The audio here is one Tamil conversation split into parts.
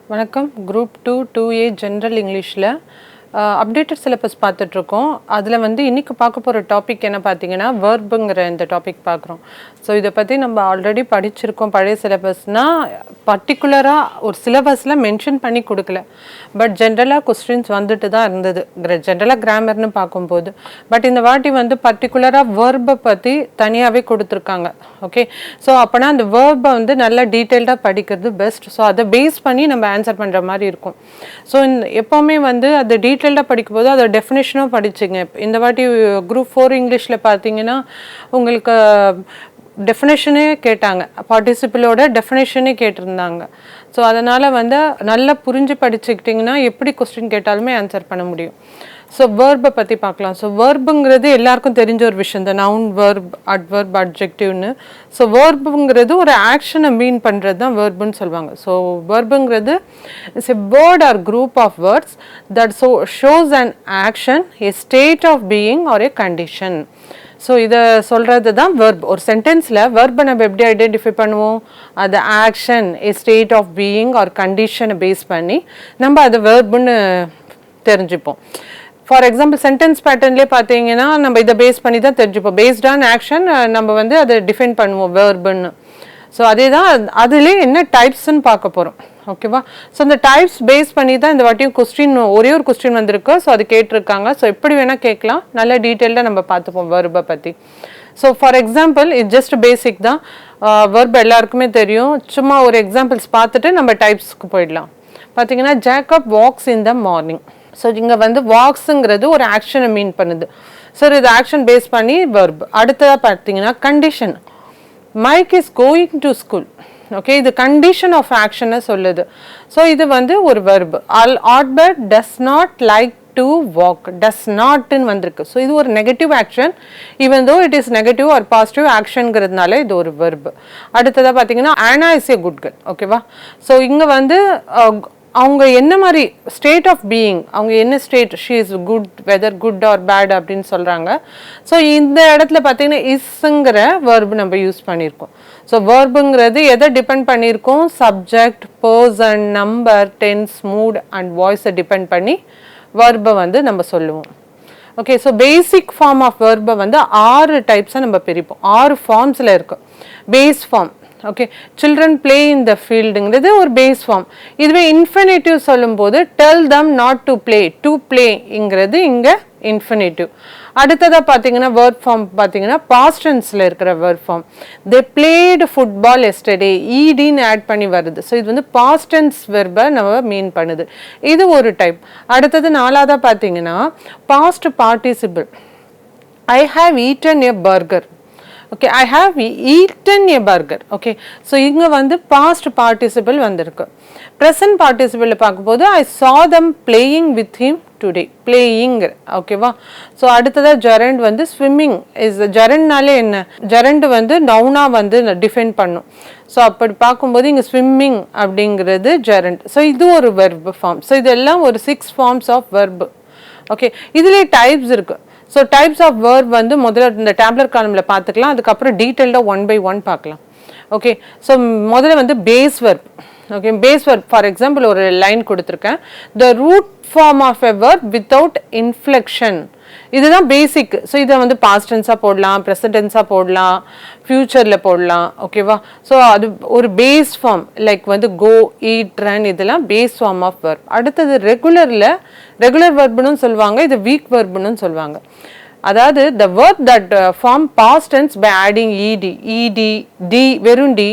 வணக்கம். குரூப் 2 2A ஜென்ரல் இங்கிலீஷில் அப்டேட்டட் சிலபஸ் பார்த்துட்ருக்கோம். அதில் இன்றைக்கி பார்க்க போகிற டாபிக் என்ன பார்த்தீங்கன்னா, வேர்புங்கிற இந்த டாபிக் பார்க்குறோம். ஸோ இதை பற்றி நம்ம ஆல்ரெடி படிச்சிருக்கோம். பழைய சிலபஸ்னால் பர்டிகுலராக ஒரு சிலபஸில் மென்ஷன் பண்ணி கொடுக்கல, பட் ஜென்ரலாக கொஸ்டின்ஸ் வந்துட்டு தான் இருந்தது, ஜென்ரலாக கிராமர்னு பார்க்கும்போது. பட் இந்த வாட்டி பர்டிகுலராக வேர்பை பற்றி தனியாகவே கொடுத்துருக்காங்க. ஓகே, ஸோ அப்போனா அந்த வேர்பை நல்லா டீட்டெயில்டாக படிக்கிறது பெஸ்ட். ஸோ அதை பேஸ் பண்ணி நம்ம ஆன்சர் பண்ணுற மாதிரி இருக்கும். ஸோ எப்போவுமே அதை டீட்டெயில்டாக படிக்கும்போது அதோட டெஃபினேஷனும் படிச்சுங்க. இந்த வாட்டி குரூப் 4 இங்கிலீஷில் பார்த்தீங்கன்னா உங்களுக்கு டெஃபினேஷனே கேட்டாங்க, பார்ட்டிசிபிளோட டெஃபினேஷனே கேட்டிருந்தாங்க. ஸோ அதனால் நல்லா புரிஞ்சு படிச்சுக்கிட்டிங்கன்னா எப்படி கொஸ்டின் கேட்டாலுமே ஆன்சர் பண்ண முடியும். ஸோ வேர்பை பற்றி பார்க்கலாம். ஸோ வேர்புங்கிறது எல்லாருக்கும் தெரிஞ்ச ஒரு விஷயம் தான், நவுன், வேர்ப், அட்வர்ப், அட்ஜெக்டிவ்னு. ஸோ வேர்புங்கிறது ஒரு ஆக்ஷனை மீன் பண்ணுறது தான் வேர்புன்னு சொல்லுவாங்க. ஸோ வேர்புங்கிறது it's a word or group of words that shows an action, a state of being or a condition. So இதை சொல்கிறது தான் வேர்ப். ஒரு சென்டென்ஸில் வேர்பை நம்ம எப்படி ஐடென்டிஃபை பண்ணுவோம்? அது action, a state of being or கண்டிஷனை பேஸ் பண்ணி நம்ம அதை வேர்புன்னு தெரிஞ்சுப்போம். ஃபார் எக்ஸாம்பிள் சென்டென்ஸ் பேட்டர்ன்லேயே பார்த்தீங்கன்னா நம்ம இதை பேஸ் பண்ணி தான் தெரிஞ்சுப்போம். பேஸ்ட் ஆன் ஆக்ஷன் நம்ம அதை டிஃபைன் பண்ணுவோம் வேர்புன்னு. ஸோ அதே தான் அதுலேயே என்ன டைப்ஸ்ன்னு பார்க்க போகிறோம். ஓகேவா? ஸோ இந்த டைப்ஸ் பேஸ் பண்ணி தான் இந்த வாட்டியும் கொஸ்டின், ஒரே ஒரு கொஸ்டின் வந்திருக்கு. ஸோ அது கேட்டிருக்காங்க. ஸோ எப்படி வேணால் கேட்கலாம், நல்ல டீட்டெயில்டாக நம்ம பார்த்துப்போம் வேர்பை பற்றி. ஸோ ஃபார் எக்ஸாம்பிள் இது ஜஸ்ட் பேசிக் தான், வேர்ப் எல்லாருக்குமே தெரியும். சும்மா ஒரு எக்ஸாம்பிள்ஸ் பார்த்துட்டு நம்ம டைப்ஸ்க்கு போயிடலாம். பார்த்தீங்கன்னா Jacob walks in the morning. So இங்கே வாக்ஸுங்கிறது ஒரு ஆக்ஷனை மீன் பண்ணுது. ஸோ இது ஆக்ஷன் பேஸ் பண்ணி வேர்ப். அடுத்ததாக பார்த்தீங்கன்னா condition, Mike is going to school. Okay, இது கண்டிஷன் ஆஃப் ஆக்ஷனை சொல்லுது. ஸோ இது ஒரு verb. Albert does not like to walk. Does நாட்னு வந்திருக்கு. ஸோ இது ஒரு negative action, even though it is negative or positive ஆக்ஷனுங்கிறதுனால இது ஒரு வெர்ப். அடுத்ததாக பார்த்தீங்கன்னா Anna is a good girl. ஓகேவா? ஸோ இங்கே அவங்க என்ன மாதிரி ஸ்டேட் ஆஃப் பீயிங், அவங்க என்ன state, she is good, whether good R bad அப்படின்னு சொல்கிறாங்க. ஸோ இந்த இடத்துல பார்த்தீங்கன்னா இஸ்ங்கிற வேர்பு நம்ம யூஸ் பண்ணியிருக்கோம். ஸோ வேர்புங்கிறது எதை டிபெண்ட் பண்ணியிருக்கோம்? Subject, person, number, tense, mood and வாய்ஸை டிபெண்ட் பண்ணி வேர்பை நம்ம சொல்லுவோம். Okay, so basic form of வேர்பை 6 டைப்ஸாக நம்ம பிரிப்போம். 6 ஃபார்ம்ஸில் இருக்குது. Base form, okay, children play in the ஃபீல்டுங்கிறது ஒரு பேஸ் ஃபார்ம். இதுவே இன்ஃபினிட்டிவ் சொல்லும்போது tell them not to play, to பிளேங்கிறது இங்கே இன்ஃபினிட்டிவ். அடுத்ததாக பார்த்தீங்கன்னா வேர்ட் ஃபார்ம் பார்த்தீங்கன்னா பாஸ்ட் டென்ஸில் இருக்கிற வேர்ட் ஃபார்ம். தே பிளேடு ஃபுட்பால் எஸ்டர்டே, ஈடின்னு ஆட் பண்ணி வருது. ஸோ இது பாஸ்ட் டென்ஸ் வெர்பை நம்ம மீன் பண்ணுது. இது ஒரு டைப். அடுத்தது 4ஆவதாக பார்த்தீங்கன்னா past participle. I have eaten a burger. Okay, I have eaten a burger. Okay, so இங்கே பாஸ்ட் பார்ட்டிசிபிள் வந்திருக்கு. ப்ரெசன்ட் பார்ட்டிசிபிள் பார்க்கும்போது I saw them playing with him today. Playing. ஓகேவா? ஸோ அடுத்ததாக ஜெரண்ட் ஸ்விம்மிங் இஸ், ஜெரண்ட்னாலே என்ன, ஜெரண்ட் நவுனாக டிஃபைன் பண்ணும். ஸோ அப்படி பார்க்கும்போது இங்கே ஸ்விம்மிங் அப்படிங்கிறது ஜெரண்ட். ஸோ இது ஒரு வெர்ப் ஃபார்ம். ஸோ இதெல்லாம் ஒரு 6 ஃபார்ம்ஸ் ஆஃப் வெர்ப். ஓகே, இதுலேயே டைப்ஸ் இருக்குது. ஸோ டைப்ஸ் ஆஃப் வேர்ப் முதல்ல இந்த டேப்லர் காலமில் பார்த்துக்கலாம். அதுக்கப்புறம் டீட்டெயில்டாக 1 by 1 பார்க்கலாம். ஓகே, ஸோ முதல்ல base verb. Okay, base verb for example ஒரு லைன் கொடுத்துருக்கேன். The root form of a verb without inflection. இதுதான் பேசிக். ஸோ இதை பாஸ்ட் டென்ஸாக போடலாம், ப்ரெசன்ட் டென்ஸாக போடலாம், ஃப்யூச்சரில் போடலாம். ஓகேவா? ஸோ அது ஒரு base form. Like go, eat, run, இதெல்லாம் பேஸ் ஃபார்ம் ஆஃப் வெர்ப். அடுத்தது ரெகுலர் வெர்ப்னு சொல்லுவாங்க, இது வீக் வெர்ப்னு சொல்லுவாங்க. அதாவது the verb that form past tense by adding ed, d, வெறும் டி,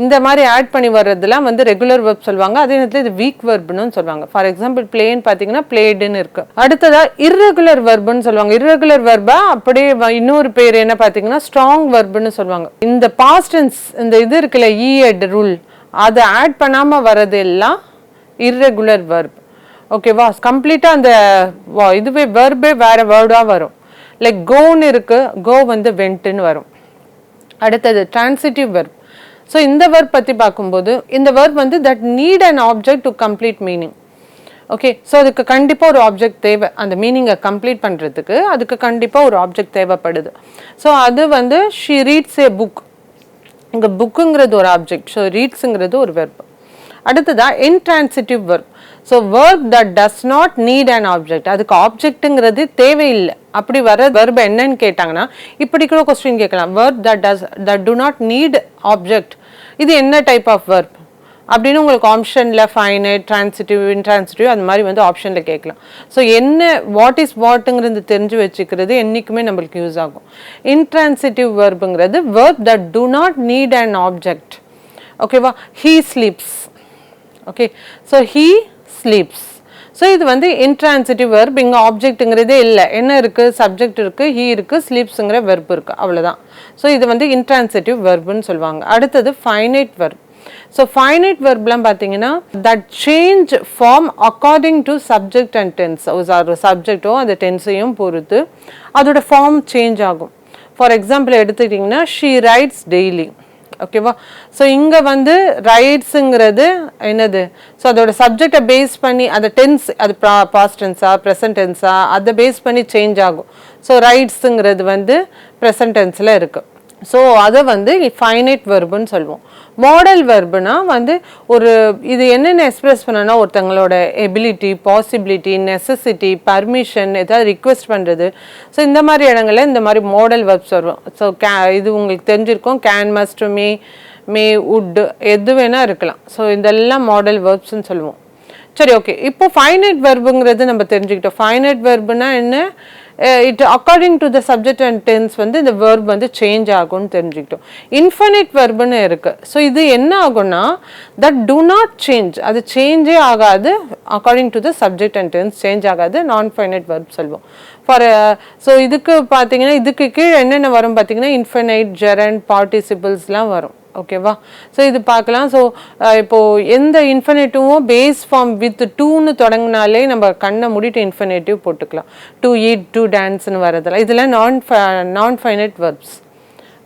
இந்த மாதிரி ஆட் பண்ணி வர்றதுலாம் ரெகுலர் வெர்ப் சொல்லுவாங்க. அதே நேரத்தில் இது வீக் வெர்ப்னு சொல்லுவாங்க. ஃபார் எக்ஸாம்பிள் பிளேன்னு பார்த்தீங்கன்னா பிளேடுன்னு இருக்கு. அடுத்ததா இர்ரெகுலர் வெர்ப்னு சொல்லுவாங்க. இர்ரெகுலர் வெர்பா அப்படியே இன்னொரு பேர் என்ன பார்த்தீங்கன்னா ஸ்ட்ராங் வெர்ப்னு சொல்லுவாங்க. இந்த பாஸ்ட் டென்ஸ் இந்த இது இருக்குல்ல, இஎட் ரூல், அதை ஆட் பண்ணாமல் வர்றது எல்லாம் இர்ரெகுலர் வெர்ப். ஓகேவா? கம்ப்ளீட்டாக அந்த இதுவே வெர்பே வேற வேர்டாக வரும். லைக் கோன்னு இருக்கு, கோ வென்ட்டுன்னு வரும். அடுத்தது டிரான்சிட்டிவ் வெர்ப். ஸோ இந்த வெர்ப் பற்றி பார்க்கும்போது இந்த verb that NEET an object to complete meaning. Okay, so அதுக்கு கண்டிப்பாக ஒரு ஆப்ஜெக்ட் தேவை. அந்த மீனிங்கை கம்ப்ளீட் பண்ணுறதுக்கு அதுக்கு கண்டிப்பாக ஒரு ஆப்ஜெக்ட் தேவைப்படுது. ஸோ அது ஷி ரீட்ஸ் ஏ புக். இங்கே புக்குங்கிறது ஒரு ஆப்ஜெக்ட். ஸோ ரீட்ஸுங்கிறது ஒரு வெர்ப். அடுத்ததா intransitive verb. So verb that does not need an object. அதுக்கு ஆப்ஜெக்ட்டுங்கிறது தேவையில்லை. அப்படி வர verb என்னன்னு கேட்டாங்கன்னா இப்படி கூட கொஸ்டின் கேட்கலாம். verb that do not need object. இது என்ன டைப் ஆஃப் verb அப்படின்னு உங்களுக்கு ஆப்ஷனில் ஃபைனைட், ட்ரான்சிட்டிவ், இன்ட்ரான்சிட்டிவ் அந்த மாதிரி வந்து ஆப்ஷனில் கேட்கலாம். ஸோ என்ன வாட் இஸ் வாட்டுங்கிறது தெரிஞ்சு வச்சுக்கிறது என்றைக்குமே நம்மளுக்கு யூஸ் ஆகும். இன்ட்ரான்சிட்டிவ் வெர்புங்கிறது verb that do not need an object. ஓகேவா? he sleeps. Okay, so he sleeps. So இது வந்து இன்ட்ரான்சிட்டிவ் வெர்ப். இங்கே ஆப்ஜெக்ட்டுங்கிறதே இல்லை. என்ன இருக்குது? சப்ஜெக்ட் இருக்குது, he இருக்குது, ஸ்லீப்ஸுங்கிற வெர்ப் இருக்குது, அவ்வளோதான். ஸோ இது வந்து இன்ட்ரான்சிட்டிவ் வெர்புன்னு சொல்லுவாங்க. அடுத்தது ஃபைனைட் வெர்ப். ஸோ ஃபைனைட் வெர்ப்லாம் பார்த்தீங்கன்னா that change form according to subject and tense. ஒரு சப்ஜெக்டோ அந்த டென்ஸையும் பொறுத்து அதோட ஃபார்ம் சேஞ்ச் ஆகும். ஃபார் எக்ஸாம்பிள் எடுத்துக்கிட்டிங்கன்னா ஷீ ரைட்ஸ் டெய்லி. ஓகேவா? ஸோ இங்கே வந்து ரைட்ஸுங்கிறது என்னது? ஸோ அதோட சப்ஜெக்டை பேஸ் பண்ணி அந்த டென்ஸ், அது பாஸ்ட் டென்ஸா ப்ரெசன்ட் டென்ஸா அதை பேஸ் பண்ணி சேஞ்ச் ஆகும். ஸோ ரைட்ஸுங்கிறது வந்து ப்ரெசன்ட் டென்ஸில் இருக்குது. ஸோ அதை வந்து ஃபைனைட் வெர்புன்னு சொல்லுவோம். மாடல் வெர்புனா வந்து ஒரு இது என்னென்ன எக்ஸ்பிரஸ் பண்ணனா ஒருத்தங்களோட எபிலிட்டி, பாசிபிலிட்டி, நெசசிட்டி, பர்மிஷன், ஏதாவது ரிக்வெஸ்ட் பண்ணுறது. ஸோ இந்த மாதிரி இடங்களில் இந்த மாதிரி மாடல் வெர்ப்ஸ் வரும். ஸோ இது உங்களுக்கு தெரிஞ்சிருக்கும். கேன், மஸ்ட், மே, உட் எது வேணால் இருக்கலாம். ஸோ இதெல்லாம் மாடல் வெர்ப்ஸ்ன்னு சொல்லுவோம். சரி, ஓகே. இப்போ ஃபைனைட் வெர்புங்கிறது நம்ம தெரிஞ்சுக்கிட்டோம். ஃபைனைட் வெர்புனா என்ன? It according to the subject and tense வந்து இந்த வெர்ப் வந்து சேஞ்ச் ஆகும்னு தெரிஞ்சுக்கிட்டோம். இன்ஃபைனைட் வெர்புன்னு இருக்குது. ஸோ இது என்ன ஆகும்னா தட் டு நாட் சேஞ்ச், அது சேஞ்சே ஆகாது. According to the subject and tense change ஆகாது. நான் ஃபைனைட் வெர்ப் சொல்லுவோம். ஸோ இதுக்கு பார்த்தீங்கன்னா இதுக்கு கீழே என்னென்ன வரும் பார்த்தீங்கன்னா இன்ஃபைனைட், ஜெரண்ட், பார்ட்டிசிபிள்ஸ்லாம் வரும். ஓகேவா? ஸோ இது பார்க்கலாம். ஸோ இப்போது எந்த இன்ஃபினிட்டிவும் பேஸ் ஃபார்ம் வித் டூன்னு தொடங்கினாலே நம்ம கண்ணை மூடிட்டு இன்ஃபினிட்டிவ் போட்டுக்கலாம். டு ஈட், டு டான்ஸ்னு வரதில்ல. இதெல்லாம் நான் ஃபைனைட் வெர்ப்ஸ்.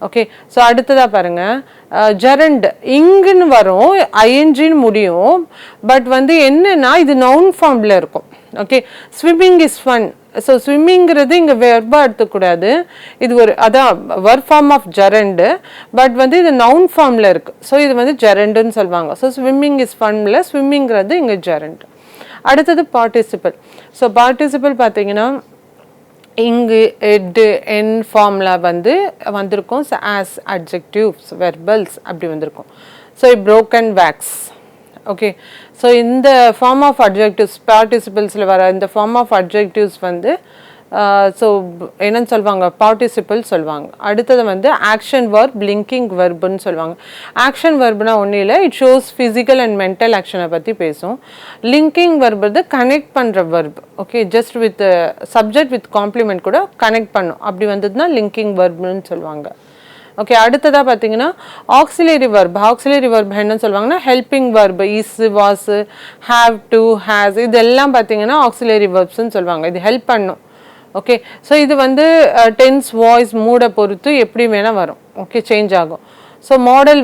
ஓகே, ஸோ அடுத்ததாக பாருங்கள். ஜெரண்ட் இங்குன்னு வரும், ஐஎன்ஜின்னு முடியும். பட் வந்து என்னன்னா இது நவுன் ஃபார்மில் இருக்கும். Okay, swimming is fun. So ஸ்விம்மிங்கிறது இங்கே வெர்பாக எடுத்துக்கூடாது. இது ஒரு அதான் verb form of gerund. But வந்து இது நவுன் ஃபார்மில் இருக்குது. ஸோ இது வந்து ஜெரண்டுன்னு சொல்லுவாங்க. ஸோ ஸ்விம்மிங் இஸ் ஃபன்ல ஸ்விம்மிங்கிறது இங்கே ஜெரண்ட். அடுத்தது பார்ட்டிசிபிள். ஸோ பார்ட்டிசிபிள் பார்த்தீங்கன்னா இங்கு எட்டு என் ஃபார்மில் வந்து வந்திருக்கும். ஆஸ், அட்ஜெக்டிவ்ஸ், வெர்பல்ஸ் அப்படி வந்திருக்கும். So broken wax. Okay, so இந்த ஃபார்ம் ஆஃப் அட்ஜெக்டிவ்ஸ் பார்ட்டிசிபிள்ஸில் வர இந்த ஃபார்ம் ஆஃப் அட்ஜெக்டிவ்ஸ் வந்து ஸோ என்னன்னு சொல்லுவாங்க? பார்ட்டிசிபிள் சொல்லுவாங்க. அடுத்தது வந்து ஆக்ஷன் வெர்ப், லிங்கிங் வெர்புன்னு சொல்லுவாங்க. ஆக்ஷன் வெர்ப்னா ஒன்றும் இல்லை, it shows physical and mental ஆக்ஷனை பற்றி பேசும். லிங்கிங் வெர்ப் வந்து கனெக்ட் பண்ணுற verb. Okay, just with subject with complement கூட கனெக்ட் பண்ணும். அப்படி வந்ததுன்னா லிங்கிங் வெர்ப்னு சொல்லுவாங்க. ஓகே, அடுத்ததாக பார்த்தீங்கன்னா ஆக்சிலரி வெர்ப். ஆக்சிலரி வெர்ப் என்னன்னு சொல்லுவாங்கன்னா helping verb, is, was, have, to, has இதெல்லாம் பார்த்தீங்கன்னா ஆக்சிலரி வெர்ப்ஸ்ன்னு சொல்லுவாங்க. இது ஹெல்ப் பண்ணும். ஓகே, ஸோ இது வந்து டென்ஸ், வாய்ஸ், மூடை பொறுத்து எப்படி வேணால் வரும். ஓகே, சேஞ்ச் ஆகும். ஸோ மாடல்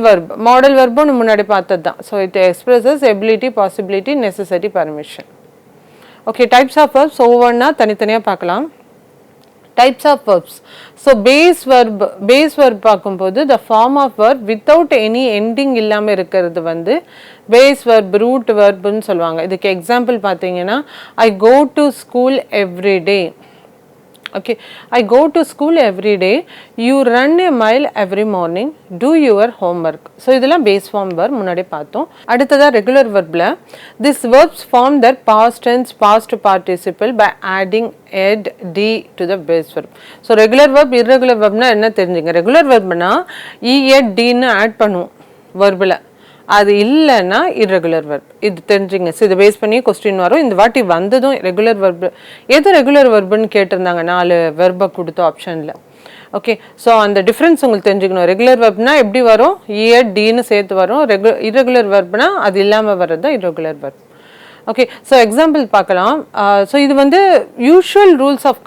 வெர்புன்னு முன்னாடி பார்த்தது தான். So it expresses ability, possibility, necessity, permission. Okay, types of verbs ஒவ்வொன்றா தனித்தனியாக பார்க்கலாம். Types of verbs. So base verb பார்க்கும்போது the form of verb without any ending இல்லாமல் இருக்கிறது வந்து பேஸ் வெர்ப், ரூட் வெர்ப்னு சொல்லுவாங்க. இதுக்கு எக்ஸாம்பிள் பார்த்தீங்கன்னா I go to school every day. Okay, I go to school every day. You run a mile every morning. Do your homework. So இதெல்லாம் பேஸ் ஃபார்ம் வெர்ப் முன்னாடி பார்த்தோம். அடுத்ததாக ரெகுலர் வெர்பில் this verbs form their past tense, past participle by adding ed, d to the base verb. So regular verb, irregular வெர்ப்னா என்ன தெரிஞ்சுங்க. ரெகுலர் வெர்ப்னா எட், டின்னு ஆட் பண்ணுவோம் வெர்பில். அது இல்லைன்னா இர்ரெகுலர் வெர்ப். இது தெரிஞ்சுங்க. ஸோ இதை பேஸ் பண்ணி கொஸ்டின் வரும். இந்த வாட்டி வந்ததும் ரெகுலர் வெர்ப். எது ரெகுலர் வெர்புன்னு கேட்டிருந்தாங்க 4 வெர்பை கொடுத்த ஆப்ஷனில். ஓகே, ஸோ அந்த டிஃப்ரென்ஸ் உங்களுக்கு தெரிஞ்சுக்கணும். ரெகுலர் வெர்ப்னா எப்படி வரும்? டின்னு சேர்த்து வரும். இர்ரெகுலர் வெர்ப்னா அது இல்லாமல் வர்றது தான் irregular verb. Okay, so example பார்க்கலாம். ஸோ இது வந்து usual rules of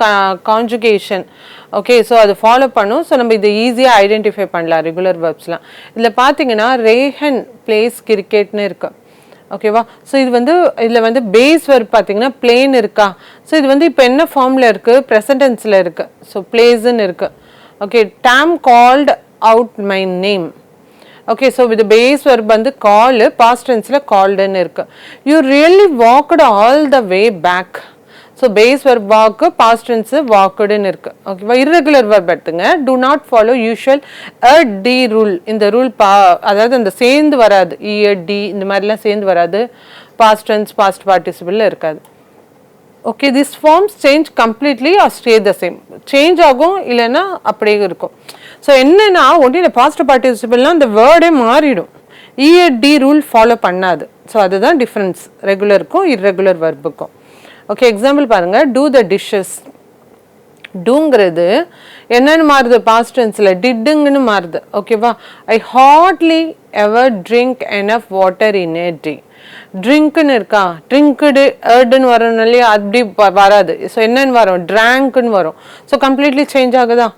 conjugation. Okay, so அது ஃபாலோ பண்ணும். ஸோ நம்ம இதை ஈஸியாக ஐடென்டிஃபை பண்ணலாம் ரெகுலர் வெர்ப்ஸ்லாம். இதில் பார்த்தீங்கன்னா ரேஹன் பிளேஸ் கிரிக்கெட்னு இருக்கு. ஓகேவா? ஸோ இது வந்து இதில் வந்து பேஸ் வெர்ப் பார்த்தீங்கன்னா பிளேன் இருக்கா. ஸோ இது வந்து இப்போ என்ன ஃபார்மில் இருக்குது? ப்ரெசன்ட் டென்ஸில் இருக்குது. ஸோ பிளேஸ்ன்னு இருக்குது. Okay, Tom called out my name. Okay, so with base verb வந்து கால், பாஸ்ட் டென்ஸில் கால்டுன்னு இருக்கு. You really walked all the way back. So base verb walk, past tense வாக்குடுன்னு இருக்கு. ஓகேவா? irregular verb எடுத்துங்க. do not follow usual D rule. இந்த ரூல் அதாவது அந்த சேர்ந்து வராது, டி இந்த மாதிரிலாம் சேர்ந்து வராது. பாஸ்ட் டென்ஸ் பாஸ்ட் பார்ட்டிசிபிள் இருக்காது. Okay, this forms change completely or stay the same. Change ஆகும், இல்லைன்னா அப்படியே இருக்கும். ஸோ என்னன்னா ஒன்லி இந்த பாஸ்ட் பார்ட்டிசிபிள்லாம் அந்த வேர்டே மாறிடும், டி ரூல் ஃபாலோ பண்ணாது. ஸோ அதுதான் டிஃப்ரென்ஸ் ரெகுலருக்கும் இர்ரெகுலர் வெர்புக்கும். ஓகே, எக்ஸாம்பிள் பாருங்க. Do the dishes. டூங்கிறது என்னன்னு மாறுது, பாஸ்ட் டென்ஸில் டிட்டுங்கன்னு மாறுது. ஓகேவா? I hardly ever drink enough water in a day. ட்ரிங்க்னு இருக்கா, ட்ரிங்க்டு ஏர்டுன்னு வரணும் இல்லையா, அப்படி வராது. ஸோ என்னன்னு வரும், ட்ராங்க்னு வரும். ஸோ கம்ப்ளீட்லி சேஞ்ச் ஆகுதா?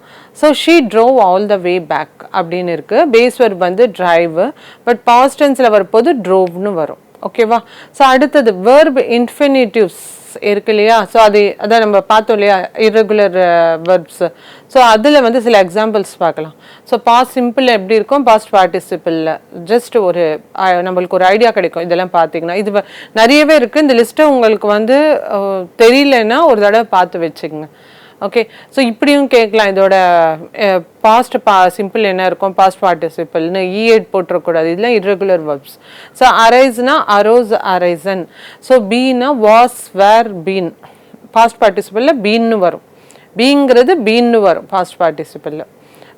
So she drove all the way back அப்படின்னு இருக்கு. பேஸ் verb வந்து டிரைவ், பட் பாஸ்ட் டென்ஸில் வரப்போது ட்ரோவ்னு வரும். ஓகேவா? ஸோ அடுத்தது verb இன்ஃபினிட்டிவ்ஸ் இருக்கு இல்லையா. ஸோ அதான் நம்ம பார்த்தோம் இல்லையா, irregular verbs. ஸோ அதில் வந்து சில எக்ஸாம்பிள்ஸ் பார்க்கலாம். ஸோ பாஸ்ட் சிம்பிள் எப்படி இருக்கும், பாஸ்ட் பார்ட்டிசிபிளில் ஜஸ்ட் ஒரு நம்மளுக்கு ஒரு ஐடியா கிடைக்கும். இதெல்லாம் பார்த்தீங்கன்னா இது நிறையவே இருக்குது. இந்த லிஸ்ட்டை உங்களுக்கு வந்து தெரியலன்னா ஒரு தடவை பார்த்து வச்சுக்கோங்க. ஓகே, ஸோ இப்படியும் கேட்கலாம். இதோட பாஸ்ட் சிம்பிள் என்ன இருக்கும், பாஸ்ட் பார்ட்டிசிபிள்னு போட்டுறக்கூடாது. இதெல்லாம் irregular verbs. ஸோ அரைஸ்னா அரோஸ், அரைசன். ஸோ பீனா வாஸ், வேர், பீன். பாஸ்ட் பார்ட்டிசிபிளில் பீன்னு வரும். பீங்கிறது பீன்னு வரும் பாஸ்ட் பார்ட்டிசிபிளில்.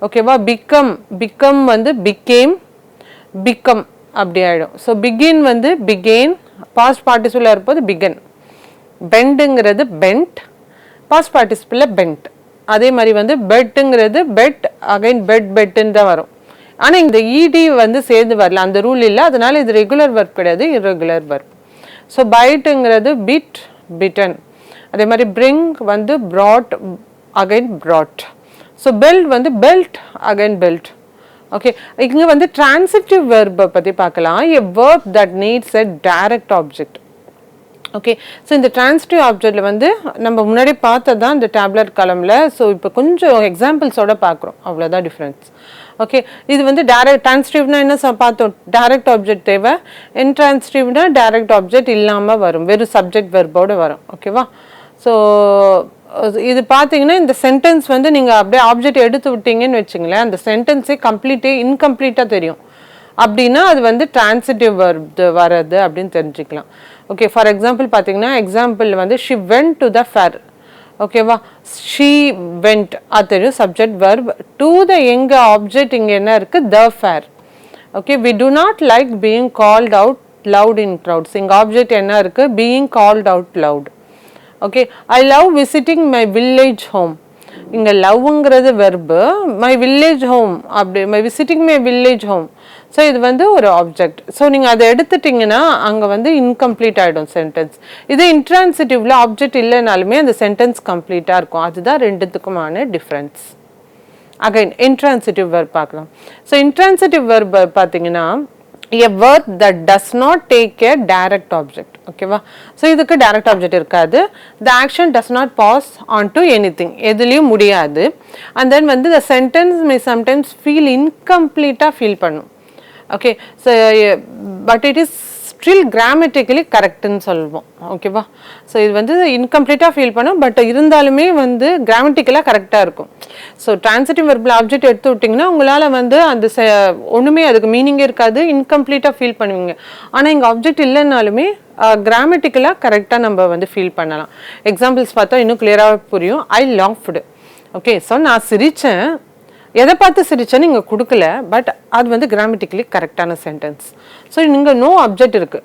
ஓகேவா? பிகம், பிகம் வந்து பிகேம், பிகம் அப்படி ஆகிடும். ஸோ பிகின் வந்து பிகேன், பாஸ்ட் பார்ட்டிசிபிளாக இருப்போது பிகன். பெண்டுங்கிறது பென்ட், பாஸ்ட் பார்ட்டிசிபிளில் பென்ட். அதே மாதிரி வந்து பெட்டுங்கிறது பெட், அகைன் பெட் பெட்டுன்னு தான் வரும். ஆனால் இந்த வந்து சேர்ந்து வரல, அந்த ரூல் இல்லை. அதனால இது ரெகுலர் verb கிடையாது, irregular verb. ஸோ பைட்டுங்கிறது பிட், பிட்டன். அதே மாதிரி பிரிங் வந்து brought, again brought. So belt வந்து பெல்ட், அகைன் பெல்ட். ஓகே, இங்கே வந்து டிரான்சிட்டிவ் verb பற்றி பார்க்கலாம். a verb that needs a direct object. Okay, so இந்த டிரான்சிட்டிவ் ஆப்ஜெக்டில் வந்து நம்ம முன்னாடி பார்த்தது தான் இந்த டேப்லெட் காலமில். ஸோ இப்போ கொஞ்சம் எக்ஸாம்பிள்ஸோட பார்க்குறோம், அவ்வளோதான் டிஃப்ரென்ஸ். ஓகே, இது வந்து டிரான்சிட்டிவ்னா என்ன பார்த்தோம், டைரக்ட் ஆப்ஜெக்ட் தேவை. இன்ட்ரான்சிட்டிவ்னா டைரக்ட் ஆப்ஜெக்ட் இல்லாமல் வரும், வெறும் சப்ஜெக்ட் வெர்போடு வரும். ஓகேவா? ஸோ இது பார்த்தீங்கன்னா இந்த சென்டென்ஸ் வந்து நீங்கள் அப்படியே ஆப்ஜெக்ட் எடுத்து விட்டீங்கன்னு வச்சுங்களேன், அந்த சென்டென்ஸே இன்கம்ப்ளீட்டாக தெரியும். அப்படின்னா அது வந்து டிரான்சிட்டிவ் verb வர்றது அப்படின்னு தெரிஞ்சுக்கலாம். ஓகே, ஃபார் எக்ஸாம்பிள் பார்த்தீங்கன்னா எக்ஸாம்பிள் வந்து she went to the fair. ஓகேவா? ஷீ வென்ட் அது தெரியும், சப்ஜெக்ட் verb. டு த எங்க ஆப்ஜெக்ட் இங்கே என்ன இருக்குது, the fair. Okay, we do not like being called out loud in crowds. இங்கே ஆப்ஜெக்ட் என்ன இருக்குது, being called out loud. Okay, I love visiting my village home. இங்கே லவ்ங்கிறது வெர்பு, மை வில்லேஜ் ஹோம் அப்படி, my visiting my village home. So இது வந்து ஒரு ஆப்ஜெக்ட். ஸோ நீங்கள் அதை எடுத்துட்டிங்கன்னா அங்கே வந்து இன்கம்ப்ளீட் ஆகிடும் சென்டென்ஸ். இதே இன்ட்ரான்சிட்டிவ்ல ஆப்ஜெக்ட் இல்லைனாலுமே அந்த சென்டென்ஸ் கம்ப்ளீட்டாக இருக்கும். அதுதான் ரெண்டுத்துக்குமான டிஃப்ரென்ஸ். அகைன் இன்ட்ரான்சிட்டிவ் verb பார்க்கலாம். ஸோ இன்ட்ரான்சிட்டிவ் verb பார்த்தீங்கன்னா a verb that does not take a direct object. ஓகேவா? ஸோ இதுக்கு டைரக்ட் ஆப்ஜெக்ட் இருக்காது. the action does not pass on to anything. எதுலேயும் முடியாது. and then வந்து the sentence may sometimes feel incomplete feel பண்ணும். Okay, so but it is still grammatically கரெக்டுன்னு சொல்லுவோம். ஓகேவா? ஸோ இது வந்து இன்கம்ப்ளீட்டாக ஃபீல் பண்ணும், பட் இருந்தாலுமே வந்து கிராமட்டிக்கலாக கரெக்டாக இருக்கும். ஸோ டிரான்சிட்டிவ் வெர்பில் ஆப்ஜெக்ட் எடுத்து விட்டிங்கன்னா உங்களால் வந்து அந்த ஒன்றுமே அதுக்கு மீனிங்கே இருக்காது, இன்கம்ப்ளீட்டாக ஃபீல் பண்ணுவீங்க. ஆனால் இங்கே ஆப்ஜெக்ட் இல்லைனாலுமே கிராமட்டிக்கலாக கரெக்டாக நம்ம வந்து ஃபீல் பண்ணலாம். எக்ஸாம்பிள்ஸ் பார்த்தா இன்னும் கிளியராக புரியும். ஐ லாஃப்டு. ஓகே, ஸோ நான் சிரித்தேன், எதை பார்த்து சிரிச்சேன்னு இங்கே கொடுக்கல, பட் அது வந்து கிராமட்டிக்கலி கரெக்டான சென்டென்ஸ். ஸோ நீங்கள் நோ அப்ஜெக்ட் இருக்குது,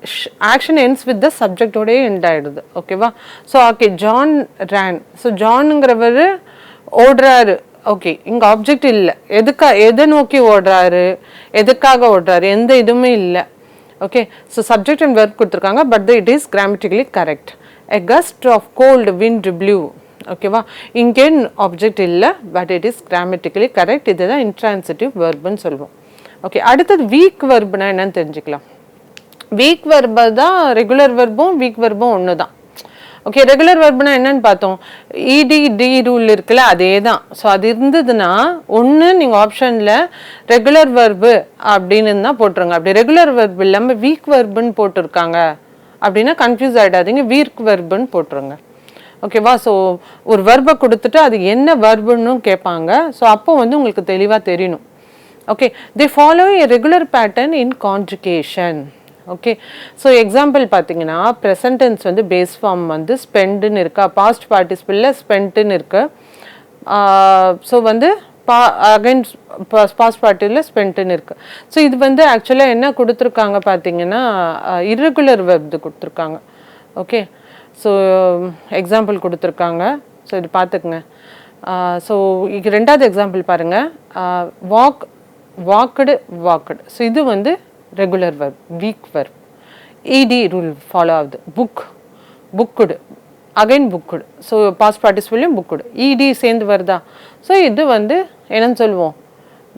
ஆக்ஷன் எண்ட்ஸ் வித் த சப்ஜெக்டோடய எண்ட் ஆகிடுது. ஓகேவா? So okay, John ran. So ஜானுங்கிறவர் ஓடுறாரு. ஓகே, இங்கே ஆப்ஜெக்ட் இல்லை, எதை நோக்கி ஓடுறாரு, எதுக்காக ஓடுறாரு, எந்த இதுவுமே இல்லை. Okay, so subject and verb கொடுத்துருக்காங்க, but it is grammatically correct. A gust of cold wind blew. ஓகேவா? இங்கே ஆப்ஜெக்ட் இல்லை, but it is grammatically correct. இதுதான் இன்ட்ரான்சிட்டிவ் வெர்புன்னு சொல்லுவோம். ஓகே, அடுத்தது வீக் வெர்ப்னா என்னன்னு தெரிஞ்சுக்கலாம். வீக் வெர்பு தான் ரெகுலர் வெர்பும் வீக் வெர்பும் ஒன்று தான். ஓகே, ரெகுலர் வெர்ப்னா என்னன்னு பார்த்தோம், டி ரூல் இருக்குல்ல, அதே தான். ஸோ அது இருந்ததுன்னா ஒன்று நீங்கள் ஆப்ஷனில் ரெகுலர் வெர்பு அப்படின்னு தான் போட்டுருங்க. அப்படி ரெகுலர் வெர்ப் இல்லாமல் வீக் வெர்புன்னு போட்டிருக்காங்க அப்படின்னா கன்ஃபியூஸ் ஆகிடாதீங்க, வீக் வெர்புன்னு போட்டுருங்க. ஓகேவா? ஸோ ஒரு வெர்பை கொடுத்துட்டு அது என்ன வெர்புன்னு கேட்பாங்க. ஸோ அப்போ வந்து உங்களுக்கு தெளிவாக தெரியணும். Okay, they follow a regular pattern in conjugation. Okay, so example பார்த்தீங்கன்னா ப்ரெசன்ட் டென்ஸ் வந்து பேஸ் ஃபார்ம் வந்து ஸ்பெண்டுன்னு இருக்கா, பாஸ்ட் பார்ட்டிசிபிளில் ஸ்பென்ட்டுன்னு இருக்கு. ஸோ வந்து அகைன் பாஸ்ட் பார்ட்டியில் ஸ்பென்ட்டுன்னு இருக்கு. ஸோ இது வந்து ஆக்சுவலாக என்ன கொடுத்துருக்காங்க பார்த்தீங்கன்னா இர்ரெகுலர் வெர்ப் கொடுத்துருக்காங்க. ஓகே, ஸோ எக்ஸாம்பிள் கொடுத்துருக்காங்க. ஸோ இது பார்த்துக்குங்க. ஸோ இது ரெண்டாவது எக்ஸாம்பிள் பாருங்கள், வாக்குடு. ஸோ இது வந்து regular verb, weak verb. Rule follow ஆகுது. Booked, again booked. So past பார்ட்டிசிபிளையும் புக்குடு சேர்ந்து வருதா. ஸோ இது வந்து என்னன்னு சொல்லுவோம்,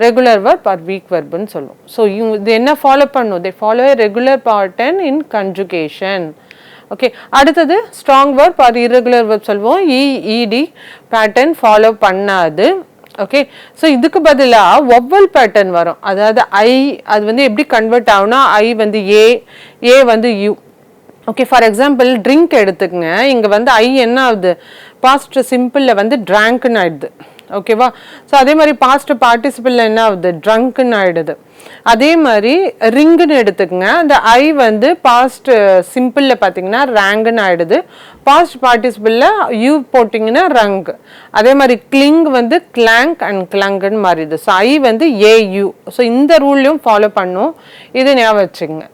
ரெகுலர் வெர்ப் ஆர் வீக் வெர்ப்னு சொல்லுவோம். ஸோ இது என்ன ஃபாலோ பண்ணும், they follow a regular pattern in conjugation. Okay, அடுத்தது strong verb or irregular verb சொல்லுவோம், பேட்டர்ன் ஃபாலோ பண்ணாது. ஓகே, ஸோ இதுக்கு பதிலாக ஒவ்வொல் பேட்டர்ன் வரும். அதாவது அது வந்து எப்படி கன்வெர்ட் ஆகுனா, வந்து ஏ வந்து you. Okay, for example drink எடுத்துக்கங்க. இங்கே வந்து என்ன ஆகுது, பாஸ்ட் சிம்பிளில் வந்து ட்ராங்க்னு ஆயிடுது. ஓகேவா? ஸோ அதே மாதிரி பாஸ்ட் பார்ட்டிசிபிளில் என்ன ஆகுது, ட்ரங்க்னு ஆயிடுது. அதே மாதிரி ரிங்குன்னு எடுத்துக்கங்க. அந்த வந்து பாஸ்ட் சிம்பிளில் பார்த்தீங்கன்னா ரேங்குன்னு ஆயிடுது. பாஸ்ட் பார்ட்டிசிபிளில் யூ போட்டிங்கன்னா ரங். அதே மாதிரி கிளிங் வந்து கிளாங்க் அண்ட் கிளங்குன்னு மாறிடுது. ஸோ வந்து ஏயூ. ஸோ இந்த ரூல்லையும் ஃபாலோ பண்ணும், இது ஞாபகம் வச்சுங்க.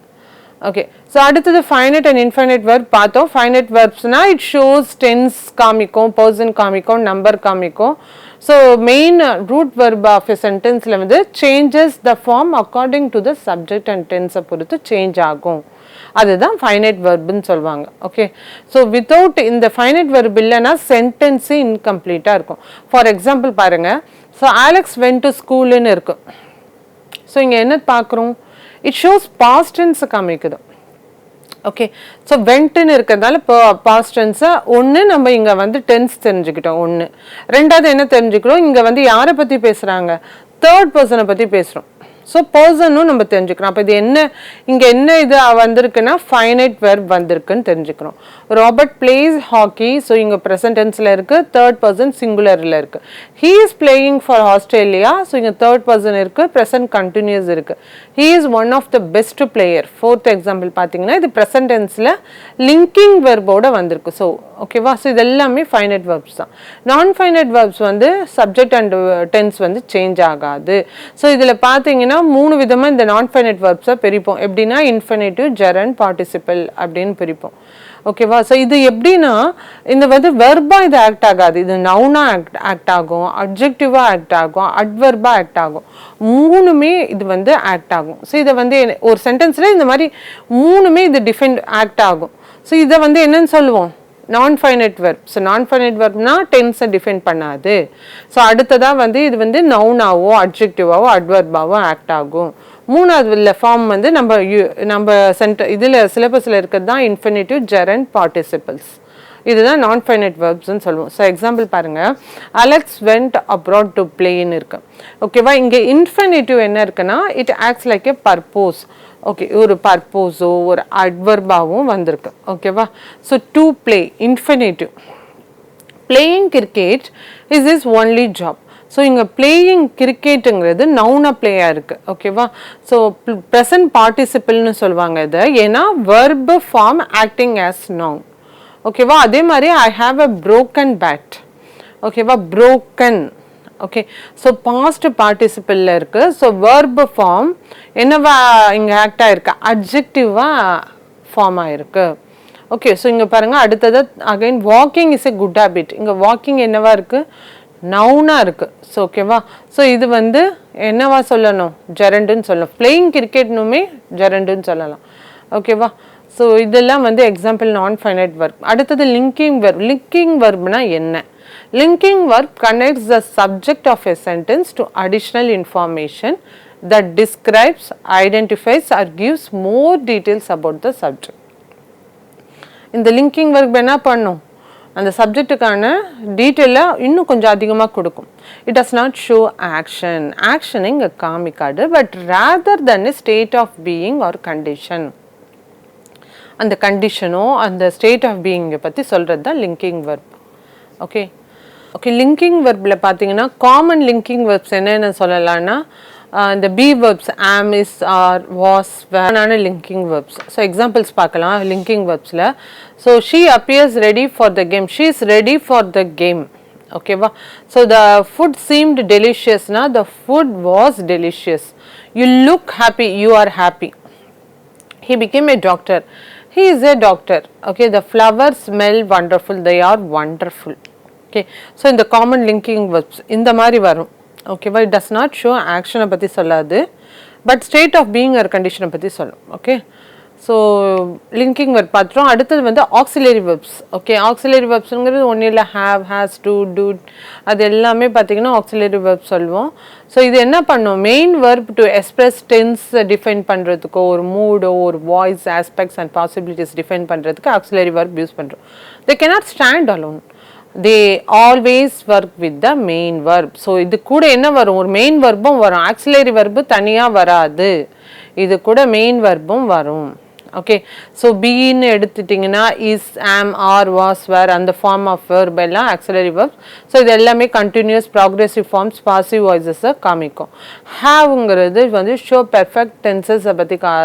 ஓகே, ஸோ அடுத்தது ஃபைனைட் அண்ட் இன்ஃபைனைட் வெர்ப் பார்த்தோம். ஃபைனைட் வெர்ப்ஸ்னா இட் ஷோஸ் டென்ஸ் காமிக்கும், பர்சன் காமிக்கும், நம்பர் காமிக்கும். So main root verb of a சென்டென்ஸில் வந்து changes the form according to the subject and டென்ஸை பொறுத்து சேஞ்ச் ஆகும். அதுதான் ஃபைனைட் வெர்ப்னு சொல்லுவாங்க. ஓகே, ஸோ வித்தவுட் இந்த ஃபைனைட் வெர்ப் இல்லைன்னா சென்டென்ஸு இன்கம்ப்ளீட்டாக இருக்கும். ஃபார் எக்ஸாம்பிள் பாருங்கள், ஸோ ஆலெக்ஸ் வென்ட் டு ஸ்கூலுன்னு இருக்கு. ஸோ இங்கே என்ன பார்க்குறோம், இட் ஷோஸ் பாஸ்ட் டென்ஸ் காமிக்குது. ஓகே, ஸோ வென்ட்டுன்னு இருக்கிறதால இப்போ பாஸ்ட் டென்ஸை ஒன்று நம்ம இங்கே வந்து டென்ஸ் தெரிஞ்சுக்கிட்டோம். ஒன்று, ரெண்டாவது என்ன தெரிஞ்சுக்கிறோம், இங்கே வந்து யாரை பற்றி பேசுகிறாங்க, தேர்ட் பர்சனை பற்றி பேசுகிறோம். ஸோ பர்சனும் நம்ம தெரிஞ்சுக்கிறோம். அப்போ இது இங்கே என்ன இது வந்திருக்குன்னா ஃபைனைட் வெர்ப் வந்திருக்குன்னு தெரிஞ்சுக்கிறோம். Robert plays hockey. ஸோ இங்கே ப்ரெசன்ட் டென்ஸில் இருக்குது, தேர்ட் பர்சன் சிங்குலரில் இருக்குது. He is playing for Australia. So இங்கே தேர்ட் பர்சன் இருக்குது, ப்ரெசன்ட் கண்டினியூஸ் இருக்குது. He is one of the best player. Fourth example பார்த்தீங்கன்னா இது ப்ரெசன்ட் டென்ஸில் லிங்கிங் வெர்போட வந்திருக்கு. ஸோ ஓகேவா? ஸோ இது எல்லாமே ஃபைனைட் வெர்ப்ஸ் தான். நான் ஃபைனைட் வெர்ப்ஸ் வந்து சப்ஜெக்ட் அண்ட் டென்ஸ் வந்து சேஞ்ச் ஆகாது. ஸோ இதில் பார்த்தீங்கன்னா 3 விதமாக இந்த நான் ஃபைனைட் வெர்ப்ஸை பிரிப்போம். எப்படின்னா இன்ஃபினிட்டிவ், ஜெரண்ட், பார்ட்டிசிபிள் அப்படின்னு பிரிப்போம். ஓகேவா? ஸோ இது எப்படின்னா இந்த வந்து வெர்பாக இது ஆக்ட் ஆகாது, இது நவுனாக ஆக்ட் ஆகும், அப்ஜெக்டிவாக ஆக்ட் ஆகும், அட்வெர்பாக ஆக்ட் ஆகும். மூணுமே இது வந்து ஆக்ட் ஆகும். ஸோ இதை வந்து ஒரு சென்டென்ஸில் இந்த மாதிரி மூணுமே இது ஆக்ட் ஆகும். ஸோ இதை வந்து என்னன்னு சொல்லுவோம், நான் ஃபைனைட் வெர்ப். ஸோ நான் ஃபைனைட் வெர்ப்னா டென்ஸை டிஃபைன் பண்ணாது. ஸோ அடுத்ததாக வந்து இது வந்து நவுனாவோ அட்ஜெக்டிவாவோ அட்வெர்பாவோ ஆக்ட் ஆகும். மூணாவது ஃபார்ம் வந்து நம்ம இதில் சிலபஸில் இருக்கிறது தான் இன்ஃபினிட்டிவ், ஜெரண்ட், பார்ட்டிசிபிள்ஸ். இதுதான் நான் ஃபைனைட் வெர்ப்ஸ்ன்னு சொல்லுவோம். ஸோ எக்ஸாம்பிள் பாருங்கள், அலெக்ஸ் வெண்ட் அப்ராட் டு பிளேன்னு இருக்கு. ஓகேவா? இங்கே இன்ஃபினிட்டிவ் என்ன இருக்குன்னா it acts like a purpose. Okay, ஒரு பர்போஸோ ஒரு அட்வெர்பாவும் வந்திருக்கு. ஓகேவா? So to play infinitive. Playing cricket is is only job. So இங்கே பிளேயிங் கிரிக்கெட்டுங்கிறது நவுனா பிளேயாக இருக்குது. ஓகேவா? ஸோ ப்ரெசன்ட் பார்ட்டிசிபிள்னு சொல்லுவாங்க இதை, ஏன்னா verb form acting as noun. ஓகேவா? அதே மாதிரி I have a broken bat. ஓகேவா? ப்ரோக்கன். ஓகே, ஸோ பாஸ்ட் பார்ட்டிசிபிளில் இருக்குது. ஸோ வெர்ப் ஃபார்ம் என்னவா இங்கே ஆக்ட் ஆகிருக்கு, அட்ஜெக்டிவாக ஃபார்ம் ஆகிருக்கு. ஓகே, ஸோ இங்கே பாருங்கள், அடுத்தது again walking is a good habit. இங்கே வாக்கிங் என்னவா இருக்குது, நவுனாக இருக்குது. ஸோ ஓகேவா? ஸோ இது வந்து என்னவா சொல்லணும், ஜெரண்டுன்னு சொல்லணும். பிளேயிங் கிரிக்கெட்னுமே ஜெரண்டுன்னு சொல்லலாம். ஓகேவா? ஸோ இதெல்லாம் வந்து எக்ஸாம்பிள் நான் ஃபைனைட் வெர்ப். அடுத்தது லிங்கிங் வெர்ப். லிங்கிங் வெர்ப்னா என்ன? Linking verb connects the subject of a sentence to additional information that describes, identifies or gives more details about the subject. இந்த லிங்கிங் வெர்ப் என்ன பண்ணும், அந்த சப்ஜெக்ட்டுக்கான டீட்டெயிலாக இன்னும் கொஞ்சம் அதிகமாக கொடுக்கும். It does not show action. ஆக்ஷனை இங்கே காமிக்காது, but rather than a state of being or condition. அந்த கண்டிஷனோ அந்த ஸ்டேட் ஆஃப் பீயிங்கை பற்றி சொல்கிறது தான் linking verb. Okay okay linking வெர்பில் பார்த்தீங்கன்னா காமன் லிங்கிங் வெர்ப்ஸ் என்னென்ன சொல்லலாம்னா இந்த be verbs am, is, are, was, வேறான லிங்கிங் வெர்ப்ஸ். ஸோ எக்ஸாம்பிள்ஸ் பார்க்கலாம் லிங்கிங் வெர்ப்ஸில். So she appears ready for the game. She is ready for the game. ஓகேவா? ஸோ த ஃபுட் சீம்டு டெலிஷியஸ்னா the food was delicious. You look happy, you are happy. He became a doctor. He is a doctor. Okay, the flowers smell wonderful. They are wonderful. Okay, so in the common linking verbs இந்த மாதிரி வரும். ஓகேவா? இட் டஸ் நாட் ஷோ ஆக்ஷனை பற்றி சொல்லாது, பட் ஸ்டேட் ஆஃப் பீயிங் ஒரு கண்டிஷனை பற்றி சொல்லும். ஓகே, ஸோ லிங்கிங் வெர்ப் பார்த்துட்டோம். அடுத்தது வந்து ஆக்சிலரி வெர்ப்ஸ். ஓகே, ஆக்சிலரி வெர்ப்ஸுங்கிறது ஒன்றும் இல்லை, ஹேவ், ஹேஸ், டு, டூ, அது எல்லாமே பார்த்தீங்கன்னா ஆக்சிலரி வெர்ப் சொல்லுவோம். ஸோ இது என்ன பண்ணும்? Main verb to express tense define பண்ணுறதுக்கோ, ஒரு மூடோ, ஒரு voice, aspects and possibilities define பண்ணுறதுக்கு ஆக்சிலரி வெர்ப் யூஸ் பண்ணுறோம். They cannot stand alone. they always work with the main verb. So இது கூட என்ன வரும்? ஒரு மெயின் வெர்பும் வரும், ஆக்சிலரி வெர்பு தனியாக வராது, இது கூட மெயின் வெர்பும் வரும். ஓகே, ஸோ பீன்னு எடுத்துட்டிங்கன்னா இஸ், ஆம், ஆர், வாஸ், வேர் அந்த ஃபார்ம் ஆஃப் வெர்ப் எல்லாம் ஆக்சிலரி வெர்ப். ஸோ இது எல்லாமே கண்டினியூஸ் ப்ராக்ரெசிவ் ஃபார்ம்ஸ், பாசிவ் வாய்ஸஸை காமிக்கும். ஹேவுங்கிறது வந்து ஷோ பெர்ஃபெக்ட் டென்சஸை பற்றி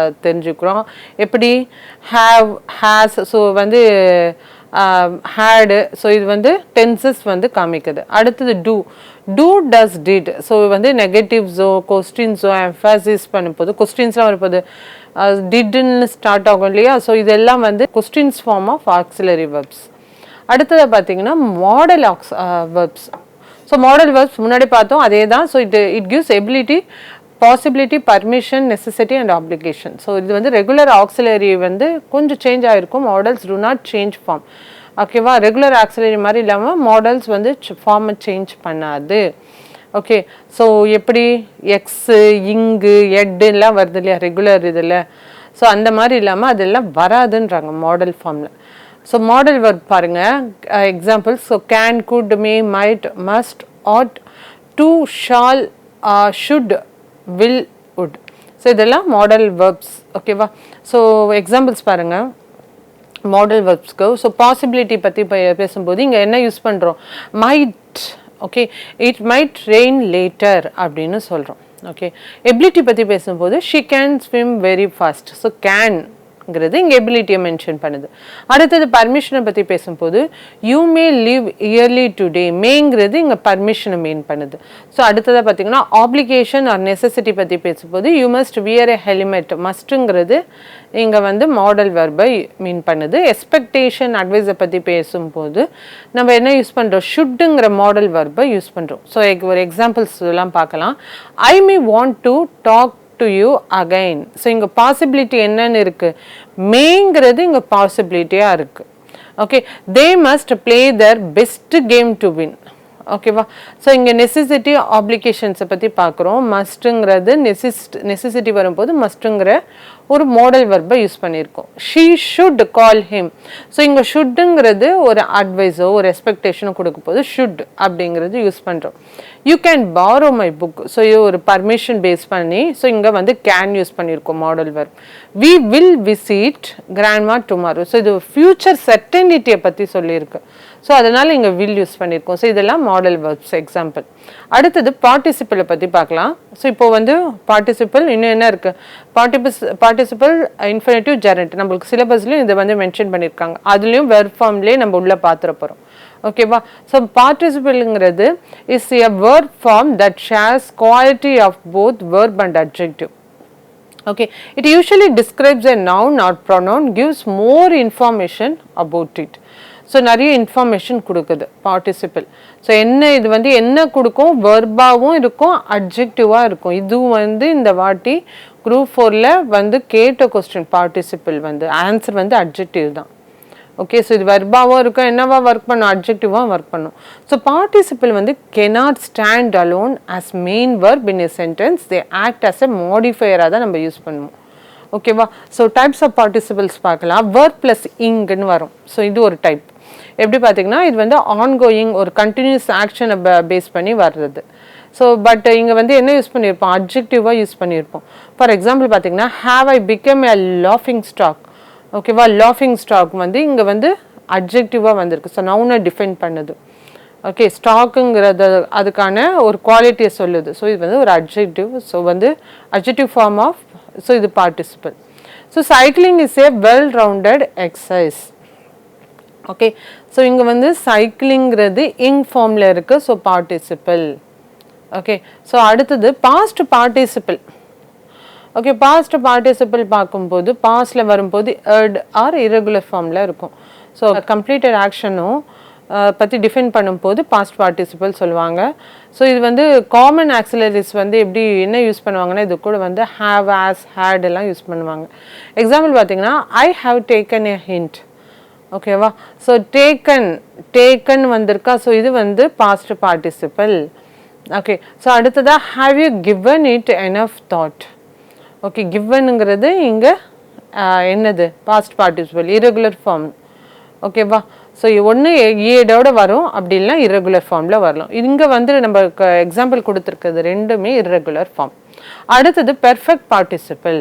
தெரிஞ்சுக்கிறோம். எப்படி? ஹேவ், ஹேஸ், ஸோ வந்து ஹேடு, ஸோ இது வந்து டென்சஸ் வந்து காமிக்குது. அடுத்தது do, do, does, did. So வந்து நெகட்டிவ்ஸோ கொஸ்டின்ஸோ எம்ஃபாசிஸ் பண்ணும்போது, கொஸ்டின்ஸ்லாம் வரும்போது டிட்ன்னு ஸ்டார்ட் ஆகும் இல்லையா? ஸோ இதெல்லாம் வந்து questions form of auxiliary verbs. அடுத்தது பார்த்தீங்கன்னா modal verbs. So modal verbs முன்னாடி பார்த்தோம், அதே தான். So it gives ability, possibility, permission, necessity and application. ஸோ இது வந்து ரெகுலர் ஆக்சிலரி வந்து கொஞ்சம் சேஞ்ச் ஆகிருக்கும். Modals do not change form. ஓகேவா? ரெகுலர் ஆக்சிலரி மாதிரி இல்லாமல் மாடல்ஸ் வந்து ஃபார்மை சேஞ்ச் பண்ணாது. ஓகே, ஸோ எப்படி எக்ஸு, இங்கு, எட்டுலாம் வருது இல்லையா ரெகுலர் இதில்? ஸோ அந்த மாதிரி இல்லாமல் அதெல்லாம் வராதுன்றாங்க மாடல் ஃபார்மில். ஸோ மாடல் வெர்ப் பாருங்கள், examples. So can, could, may, might, must, ought, to, shall, should, will, would. So இதெல்லாம் மாடல் வெர்ப்ஸ். ஓகேவா? ஸோ எக்ஸாம்பிள்ஸ் பாருங்கள் மாடல் வெர்ப்ஸ்க்கு. ஸோ பாசிபிலிட்டி பற்றி பேசும்போது இங்கே என்ன யூஸ் பண்ணுறோம்? Might. Okay, it might rain later அப்படின்னு சொல்கிறோம். ஓகே, எபிலிட்டி பற்றி பேசும்போது she can swim very fast. So கேன்ங்கிறது இங்கே எபிலிட்டியை மென்ஷன் பண்ணுது. அடுத்தது பர்மிஷனை பற்றி பேசும்போது you may live yearly today. மேங்கிறது இங்கே பர்மிஷனை மீன் பண்ணுது. ஸோ அடுத்ததாக பார்த்தீங்கன்னா ஆப்ளிகேஷன் ஆர் நெசசிட்டி பற்றி பேசும்போது you must wear a helmet. மஸ்ட்டுங்கிறது இங்கே வந்து மாடல் வெர்பை மீன் பண்ணுது. எக்ஸ்பெக்டேஷன், அட்வைஸை பற்றி பேசும்போது நம்ம என்ன யூஸ் பண்ணுறோம்? ஷுட்டுங்கிற மாடல் வெர்பை யூஸ் பண்ணுறோம். ஸோ ஒரு எக்ஸாம்பிள்ஸ் எல்லாம் பார்க்கலாம். I may want to talk to you again. So இங்கே பாசிபிலிட்டி என்னன்னு இருக்குது? மேங்கிறது இங்கே பாசிபிலிட்டியாக இருக்குது. Okay, they must play their best game to win. ஓகேவா? ஸோ இங்கே நெசசிட்டி, ஆப்ளிகேஷன்ஸை பற்றி பார்க்குறோம். மஸ்ட்டுங்கிறது நெசசிட்டி வரும்போது மஸ்ட்டுங்கிற ஒரு மாடல் வெர்பை யூஸ் பண்ணியிருக்கோம். She should call him. So இங்கே ஷுட்டுங்கிறது ஒரு அட்வைஸோ ஒரு எக்ஸ்பெக்டேஷனோ கொடுக்கும் போது ஷுட் அப்படிங்கிறது யூஸ் பண்ணுறோம். You can borrow my book. So இது ஒரு பர்மிஷன் பேஸ் பண்ணி ஸோ இங்கே வந்து கேன் யூஸ் பண்ணியிருக்கோம் modal verb. We will visit grandma tomorrow. So இது ஃபியூச்சர் சர்டனிட்டியை பற்றி சொல்லியிருக்கு. ஸோ அதனால் இங்கே வில் யூஸ் பண்ணியிருக்கோம். ஸோ இதெல்லாம் மாடல் வெர்ப்ஸ் எக்ஸாம்பிள். அடுத்தது பார்ட்டிசிபிளை பற்றி பார்க்கலாம். ஸோ இப்போ வந்து பார்ட்டிசிபிள் இன்னும் என்ன இருக்குது? பார்ட்டிசிபிள் இன்ஃபினிட்டிவ் ஜெரண்ட் நம்மளுக்கு சிலபஸ்லையும் இதை வந்து மென்ஷன் பண்ணியிருக்காங்க. அதுலேயும் வெர்ப் ஃபார்ம்லேயே நம்ம உள்ளே பார்த்துட போகிறோம். ஓகேவா? ஸோ பார்ட்டிசிபிள்ங்கிறது is a verb form that shares quality of both verb and adjective. Okay, it usually describes a noun or pronoun, gives more information about it. So நிறைய இன்ஃபர்மேஷன் கொடுக்குது பார்ட்டிசிபிள். ஸோ என்ன இது வந்து என்ன கொடுக்கும்? வெர்பாகவும் இருக்கும், அட்ஜெக்டிவாக இருக்கும். இது வந்து இந்த வாட்டி குரூப் 4ல் வந்து கேட்ட கொஸ்டின். பார்ட்டிசிபிள் வந்து ஆன்சர் வந்து அட்ஜெக்டிவ் தான். ஓகே, ஸோ இது வெர்பாவும் இருக்கும், என்னவா ஒர்க் பண்ணும்? அட்ஜெக்டிவாக ஒர்க் பண்ணும். ஸோ பார்ட்டிசிபிள் வந்து cannot stand alone as main verb in a sentence. They act as a modifier தான் நம்ம யூஸ் பண்ணுவோம். ஓகேவா? ஸோ டைப்ஸ் ஆஃப் பார்ட்டிசிபிள்ஸ் பார்க்கலாம். verb ப்ளஸ் இங்னு வரும். ஸோ இது ஒரு டைப். எப்படி பார்த்தீங்கன்னா இது வந்து ஆன்கோயிங் ஒரு கண்டினியூஸ் ஆக்ஷனை பேஸ் பண்ணி வர்றது. ஸோ பட் இங்கே வந்து என்ன யூஸ் பண்ணியிருப்போம், அட்ஜெக்டிவாக யூஸ் பண்ணியிருப்போம். ஃபார் எக்ஸாம்பிள் பார்த்தீங்கன்னா ஹாவ் ஐ பிகம் எ லாஃபிங் ஸ்டாக். ஓகேவா, லாஃபிங் ஸ்டாக் வந்து இங்கே வந்து அட்ஜெக்டிவாக வந்திருக்கு. ஸோ நவுனை டிஃபைன் பண்ணுது. ஓகே, ஸ்டாக்குங்கிறது அதுக்கான ஒரு குவாலிட்டியை சொல்லுது. ஸோ இது வந்து ஒரு அட்ஜெக்டிவ். ஸோ வந்து அட்ஜெக்டிவ் ஃபார்ம் ஆஃப், ஸோ இது participle. So cycling is a well rounded exercise. Okay, so இங்கே வந்து சைக்கிளிங்கிறது இங் ஃபார்மில் இருக்குது. So participle. ஓகே, ஸோ அடுத்தது past participle. Okay, past participle பார்க்கும்போது பாஸ்டில் வரும்போது எர்ட் ஆர் இரகுலர் ஃபார்மில் இருக்கும். ஸோ கம்ப்ளீட்டட் ஆக்ஷனும் பற்றி டிஃபைன் பண்ணும்போது பாஸ்ட் பார்ட்டிசிபிள் சொல்லுவாங்க. ஸோ இது வந்து காமன் ஆக்சிலரிஸ் வந்து எப்படி என்ன யூஸ் பண்ணுவாங்கன்னா இது கூட வந்து ஹாவ், ஆஸ், ஹேட் எல்லாம் யூஸ் பண்ணுவாங்க. எக்ஸாம்பிள் பார்த்தீங்கன்னா I have taken a hint. ஓகேவா, ஸோ டேக்கன் வந்திருக்கா. ஸோ இது வந்து பாஸ்ட் பார்ட்டிசிபிள். ஓகே, ஸோ அடுத்ததாக have you given it enough thought. Okay, கிவனுங்கிறது இங்கே என்னது பாஸ்ட் பார்ட்டிசிபிள் இரகுலர் ஃபார்ம். ஓகேவா, ஸோ ஒன்று ஏடோட வரும், அப்படி இல்லைனா இரகுலர் ஃபார்மில் வரலாம். இங்கே வந்து நம்ம எக்ஸாம்பிள் கொடுத்துருக்கிறது ரெண்டுமே இரகுலர் ஃபார்ம். அடுத்தது perfect participle.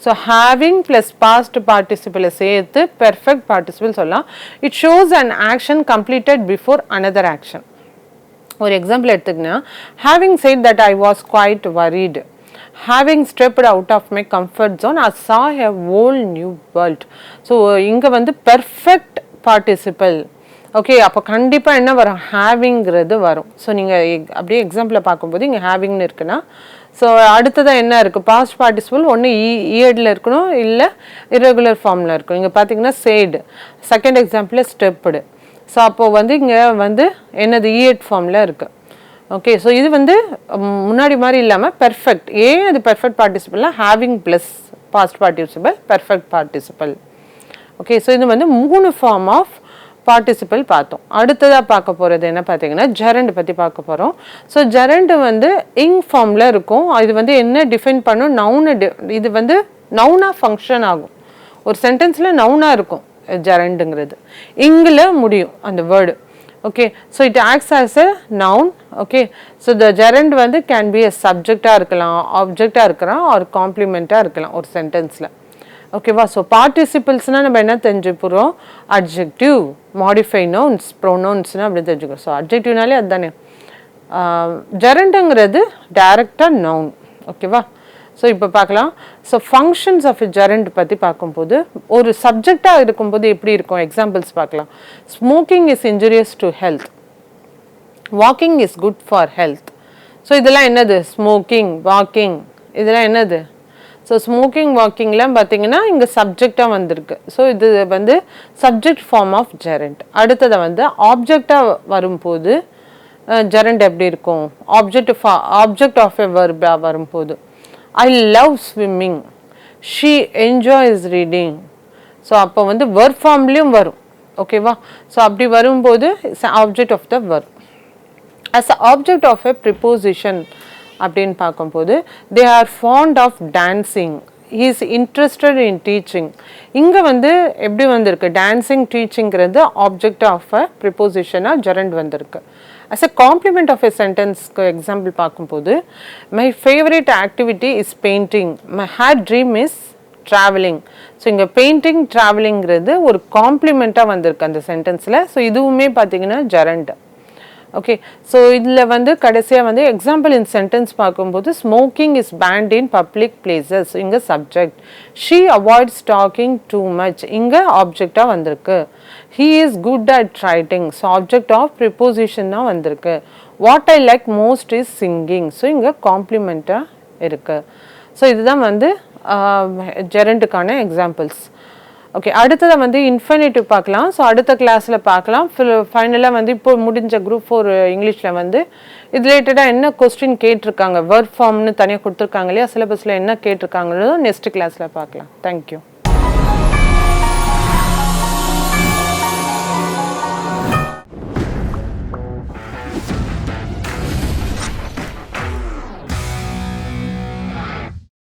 So having plus past பார்ட்டிசிபிளை சேர்த்து பெர்ஃபெக்ட் பார்ட்டிசிபிள் சொல்லலாம். It shows an action completed before another action. ஒரு எக்ஸாம்பிள் எடுத்துக்கினா having said that I was quite worried. Having stepped out of my comfort zone, I saw a whole new world. So இங்கே வந்து பெர்ஃபெக்ட் பார்ட்டிசிபிள். ஓகே, அப்போ கண்டிப்பாக என்ன வரும், ஹேவிங்கிறது வரும். ஸோ நீங்கள் அப்படியே எக்ஸாம்பிளில் பார்க்கும்போது இங்கே ஹேவிங்னு இருக்குன்னா, ஸோ அடுத்ததான் என்ன இருக்குது, பாஸ்ட் பார்ட்டிசிபிள் ஒன்று இயர்டில் இருக்கணும், இல்லை இரகுலர் ஃபார்மில் இருக்கணும். இங்கே பார்த்தீங்கன்னா சேடு, செகண்ட் எக்ஸாம்பிளில் ஸ்டெப்புடு. ஸோ அப்போது வந்து இங்கே வந்து என்னது இயர்ட் ஃபார்மில் இருக்குது. ஓகே, ஸோ இது வந்து முன்னாடி மாதிரி இல்லாமல் பெர்ஃபெக்ட். ஏன் அது பெர்ஃபெக்ட் பார்ட்டிசிபிள்லாம் having plus past participle perfect participle. Okay, so இது வந்து 3 ஃபார்ம் ஆஃப் பார்ட்டிசிபிள் பார்த்தோம். அடுத்ததாக பார்க்க போகிறது என்ன பார்த்தீங்கன்னா ஜெரண்ட் பற்றி பார்க்க போகிறோம். ஸோ ஜெரண்ட் வந்து இங் ஃபார்மில் இருக்கும். இது வந்து என்ன டிஃபைன் பண்ணும், நவுனை இது வந்து நவுனாக ஃபங்க்ஷன் ஆகும். ஒரு சென்டென்ஸில் நவுனாக இருக்கும் ஜெரண்டுங்கிறது, இங்கில் முடியும் அந்த word. Okay, so it acts as a noun. Okay, so the gerund வந்து கேன் பி எ சப்ஜெக்டாக இருக்கலாம், ஆப்ஜெக்டாக இருக்கலாம், ஒரு காம்ப்ளிமெண்ட்டாக இருக்கலாம் ஒரு சென்டென்ஸில். ஓகேவா, ஸோ பார்ட்டிசிபிள்ஸ்னால் நம்ம என்ன தெரிஞ்சுக்கிறோம், அட்ஜெக்டிவ், மாடிஃபை நவுன்ஸ், ப்ரோனவுன்ஸ்னால் அப்படி தெரிஞ்சுக்கிறோம். ஸோ அட்ஜெக்டிவ்னாலே அதுதானே. ஜெரண்டுங்கிறது டைரக்டாக நவுன். ஓகேவா, ஸோ இப்போ பார்க்கலாம். ஸோ ஃபங்க்ஷன்ஸ் ஆஃப் ஜெரண்ட் பற்றி பார்க்கும்போது ஒரு சப்ஜெக்டாக இருக்கும்போது எப்படி இருக்கும், எக்ஸாம்பிள்ஸ் பார்க்கலாம். Smoking is injurious to health, walking is good for health. So இதெல்லாம் என்னது, ஸ்மோக்கிங், வாக்கிங், இதெல்லாம் என்னது. ஸோ ஸ்மோக்கிங், வாக்கிங்லாம் பார்த்தீங்கன்னா இங்கே சப்ஜெக்டாக வந்திருக்கு. ஸோ இது வந்து சப்ஜெக்ட் ஃபார்ம் ஆஃப் ஜெரண்ட். அடுத்ததை வந்து ஆப்ஜெக்டாக வரும்போது ஜெரண்ட் எப்படி இருக்கும், ஆப்ஜெக்ட் ஆஃப் எ வெர்பாக வரும்போது I love swimming, she enjoys reading. So அப்போ வந்து வெர்ப் ஃபார்ம்லேயும் வரும். ஓகேவா, ஸோ அப்படி வரும்போது object of the verb. as an object of a preposition அப்படின்னு பார்க்கும்போது they are fond of dancing, he is interested in teaching. இங்கே வந்து எப்படி வந்திருக்கு, டான்சிங், டீச்சிங்கிறது ஆப்ஜெக்ட் ஆஃப் அ ப்ரிப்போசிஷனாக ஜெரண்ட் வந்திருக்கு. as a complement of a sentence example பார்க்கும்போது my favorite activity is painting, my heart dream is traveling. So இங்கே பெயிண்டிங், ட்ராவலிங்கிறது ஒரு காம்ப்ளிமெண்ட்டாக வந்திருக்கு அந்த சென்டென்ஸில். ஸோ இதுவுமே பார்த்தீங்கன்னா ஜெரண்ட். ஓகே, ஸோ இதில் வந்து கடைசியாக வந்து எக்ஸாம்பிள் இன் சென்டென்ஸ் பார்க்கும்போது smoking is banned in public places, இங்கே subject. She avoids talking too much, இங்கே ஆப்ஜெக்டாக வந்திருக்கு. He is good at writing, so object of preposition தான் வந்திருக்கு. What I like most is singing, so இங்கே காம்ப்ளிமெண்ட்டாக இருக்குது. ஸோ இதுதான் வந்து ஜெரண்ட்டுக்கான எக்ஸாம்பிள்ஸ். ஓகே, அடுத்ததை வந்து இன்ஃபினிட்டிவ் பார்க்கலாம். ஸோ அடுத்த கிளாஸில் பார்க்கலாம். ஃபைனலாக வந்து இப்போ முடிஞ்ச குரூப் 4 இங்கிலீஷில் வந்து இது ரிலேட்டடாக என்ன கொஸ்டின் கேட்டிருக்காங்க, வெர்ப் ஃபார்ம்னு தனியாக கொடுத்துருக்காங்க இல்லையா, சிலபஸில் என்ன கேட்டிருக்காங்களோ நெக்ஸ்ட் கிளாஸில் பார்க்கலாம். தேங்க்யூ.